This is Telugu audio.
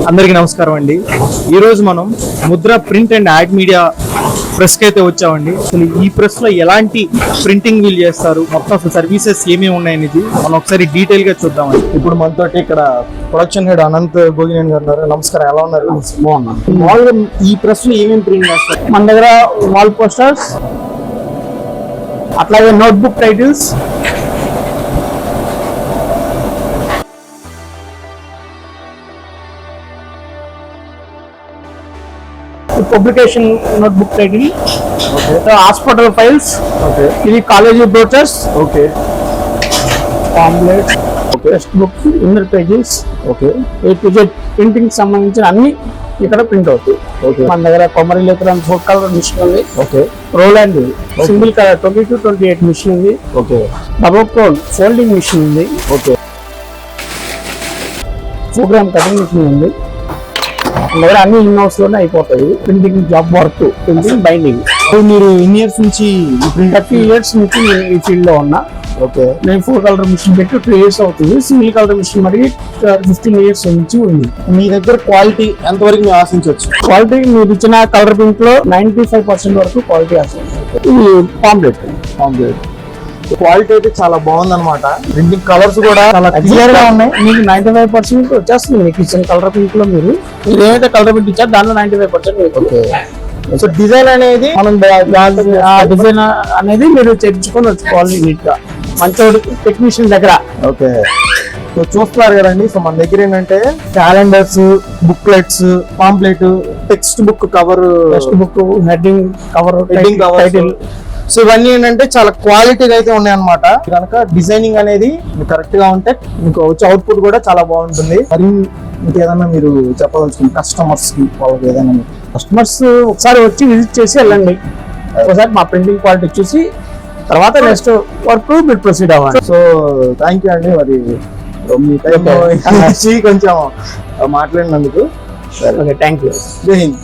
అందరికీ నమస్కారం అండి. ఈరోజు మనం Mudra print and add media ప్రెస్కి అయితే వచ్చామండి. అసలు ఈ ప్రెస్ లో ఎలాంటి ప్రింటింగ్ వీల్ చేస్తారు, మొత్తం అసలు సర్వీసెస్ ఏమేమి ఉన్నాయనేది మనం ఒకసారి డీటెయిల్ గా చూద్దామండి. ఇప్పుడు మనతో ఇక్కడ ప్రొడక్షన్ హెడ్ అనంత్ గోగినేని గారు ఉన్నారు. నమస్కారం, ఎలా ఉన్నారు? బాగున్నాను. మామూలుగా ఈ ప్రెస్ లో ఏమేమి ప్రింట్ చేస్తారు? మన దగ్గర వాల్ పోస్టర్స్, అట్లాగే notebook titles, publication notebook title, hospital files, ఇది college brochures, pamphlets, text book, inner pages, A to Z printing సంబంధించిన అన్ని ఇక్కడ ప్రింట్ అవుతాయి. మన దగ్గర కొమ్మరి లెటర్ 4 కలర్ మిషన్ ఉంది. Roll and single colour 22-28 machine ఉంది. డబుల్ కోల్ ఫోల్డింగ్ మిషన్ ఉంది. ప్రోగ్రామ్ కటింగ్ మిషన్ ఉంది. మన దగ్గర అన్ని ఇన్ హౌస్ లోనే అయిపోతాయి. Printing job work, printing, binding. మీరు ఇన్ని ఇయర్స్ నుంచి 30 years నుంచి ఈ ఫీల్డ్ లో ఉన్నా. నేను 4 కలర్ మిషన్ పెట్టి 2 years అవుతుంది. సింగిల్ కలర్ మిషన్ మరి 15 years నుంచి ఉంది. మీ దగ్గర క్వాలిటీ ఎంతవరకు మేము ఆశించవచ్చు? క్వాలిటీ మీరు ఇచ్చిన కలర్ ప్రింట్ లో 95% వరకు క్వాలిటీ ఆశించవచ్చు. ఇది పాంప్లెట్ క్వాలిటీ అయితే చాలా బాగుంది అనమాట. ప్రింటింగ్ కలర్స్ కూడా చాలా క్లియర్ గా ఉన్నాయి. మీకు 95% వచ్చేస్తుంది. మీకు ఇచ్చిన కలర్ ప్రింట్ లో మీరు ఏదైతే కలర్ ప్రింట్ ఇచ్చారో దానిలో 95% సో డిజైన్ అనేది మనం ఆ డిజైన్ అనేది మీరు చేయించుకొని వచ్చుకోవాలి నీట్ గా మంచి టెక్నీషియన్ దగ్గర. సో చూస్తున్నారు కదండి. సో మన దగ్గర ఏంటంటే calendars, booklets, pamphlet, textbook cover, heading cover, title. So ఇవన్నీ ఏంటంటే చాలా క్వాలిటీగా అయితే ఉన్నాయి అనమాట. కనుక డిజైనింగ్ అనేది కరెక్ట్ గా ఉంటే మీకు వచ్చే అవుట్పుట్ కూడా చాలా బాగుంటుంది. మరి ఇంకేదన్నా మీరు చెప్పదలుచుకుంటే కస్టమర్స్ కి, వాళ్ళకి ఏదైనా కస్టమర్స్ ఒకసారి వచ్చి విజిట్ చేసి వెళ్ళండి. ఒకసారి మా ప్రింటింగ్ క్వాలిటీ చూసి తర్వాత నెక్స్ట్ వర్క్ మీరు ప్రొసీడ్ అవ్వండి. సో థ్యాంక్ యూ అండి. మరి మీ టైం కొంచెం మాట్లాడినందుకు థ్యాంక్ యూ. జై హింద్.